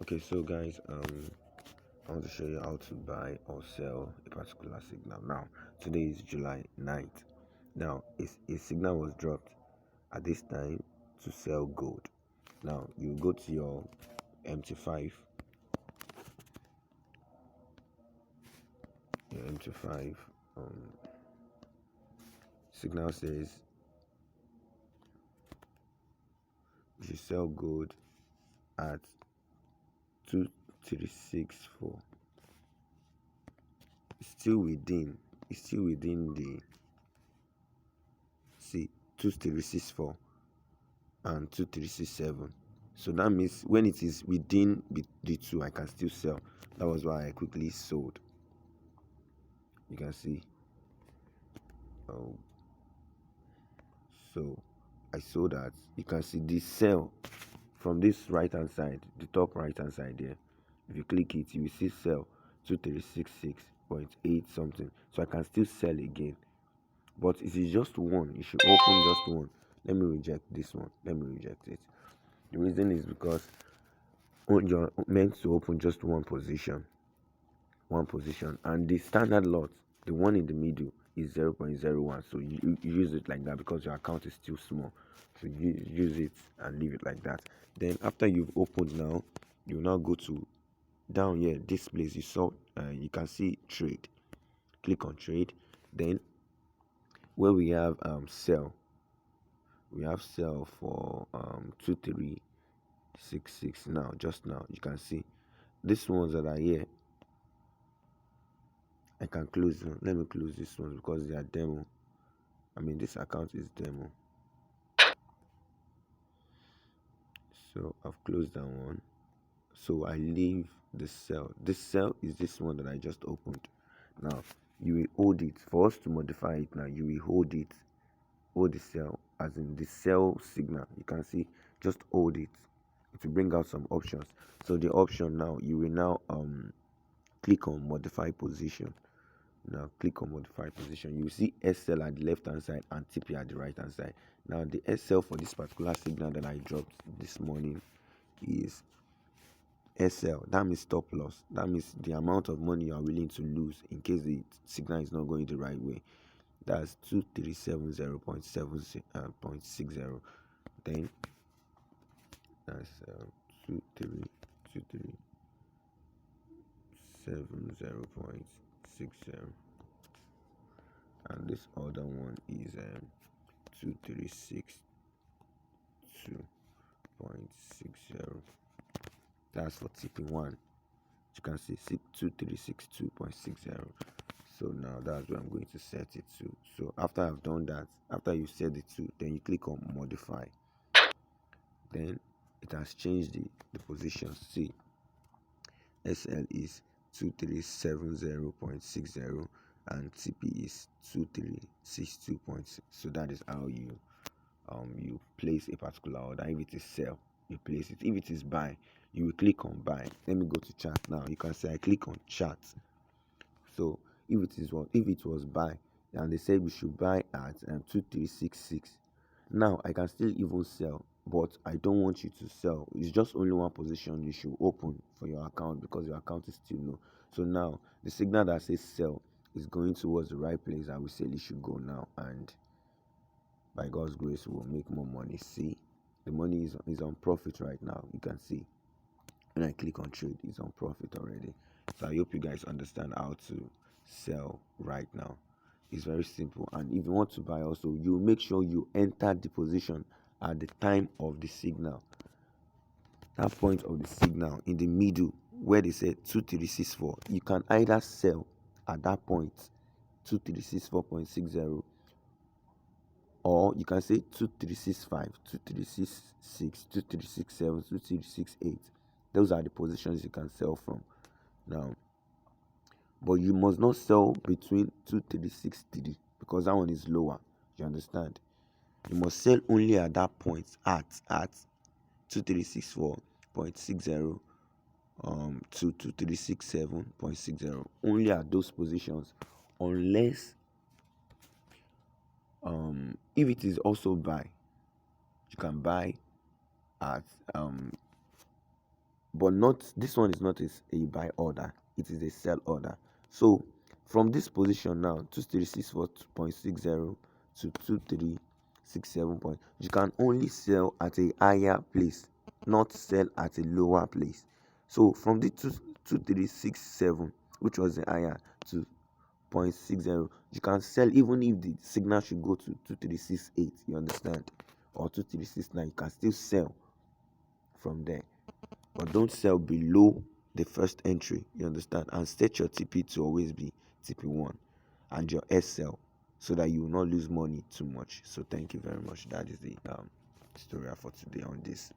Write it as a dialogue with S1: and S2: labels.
S1: Okay, so guys, I want to show you how to buy or sell a particular signal. Now, today is July 9th. Now, a signal was dropped at this time to sell gold. Now, you go to your MT5, um, signal says you should sell gold at 2364. It's still within the, see, 2364 and 2367. So that means when it is within the two, I can still sell. That was why I quickly sold. You can see. Oh, so I sold that. You can see the sell from this right hand side, the top right hand side there. If you click it, you will see sell 2366.8 something. So I can still sell again. But it is just one. You should open just one. Let me reject this one. Let me reject it. The reason is because you're meant to open just one position, and the standard lot, the one in the middle, is 0.01. So you use it like that because your account is still small. So you use it and leave it like that. Then after you've opened, now you now go to down here, this place you saw, you can see trade. Click on trade. Then where we have sell, we have sell for 2366. Now, just now you can see these ones that are here, I can close them. Let me close this one because they are demo. I mean, this account is demo. So I've closed that one. So I leave the cell. This cell is this one that I just opened. Now you will hold it. For us to modify it now, you will hold it. Hold the cell, as in the cell signal. You can see, just hold it. It will bring out some options. So the option now, you will now click on modify position. Now click on modify position. You will see SL at the left hand side and TP at the right hand side. Now the SL for this particular signal that I dropped this morning is SL. That means stop loss. That means the amount of money you are willing to lose in case the signal is not going the right way. That's 2370.60. Then that's 2370.60. And this other one is 2362.60. That's for TP1. You can see 2362.60. So now that's where I'm going to set it to. So after I've done that, after you set it to, then you click on modify. Then it has changed the position. See, SL is 2370.60 and TP is 2362.6. So that is how you place a particular order. If it is sell, you place it. If it is buy, you will click on buy. Let me go to chart now. You can say I click on chart. So if it was buy, and they said we should buy at 2366. Now I can still even sell, but I don't want you to sell. It's just only one position you should open for your account because your account is still low. So now the signal that says sell is going towards the right place. I will say it should go now, and by God's grace we'll make more money. See, the money is on profit right now. You can see when I click on trade, it's on profit already. So I hope you guys understand how to sell right now. It's very simple. And if you want to buy also, you make sure you enter the position at the time of the signal. That point of the signal in the middle where they say 2364, you can either sell at that point 2364.60, or you can say 2365, 2366, 2367, 2368. Those are the positions you can sell from. Now, but you must not sell between 2363 because that one is lower. You understand? You must sell only at that point at 2364.60 to 2367.60. Only at those positions, unless if it is also buy, you can buy at but not this one is not a buy order, it is a sell order. So from this position now, 2364.60 to 2367 point, you can only sell at a higher place, not sell at a lower place. So from the 2367, which was the higher, to 0.60, you can sell even if the signal should go to 2368, you understand, or 2369, you can still sell from there, but don't sell below the first entry, you understand, and set your TP to always be TP1 and your SL, so that you will not lose money too much. So thank you very much. That is the tutorial for today on this.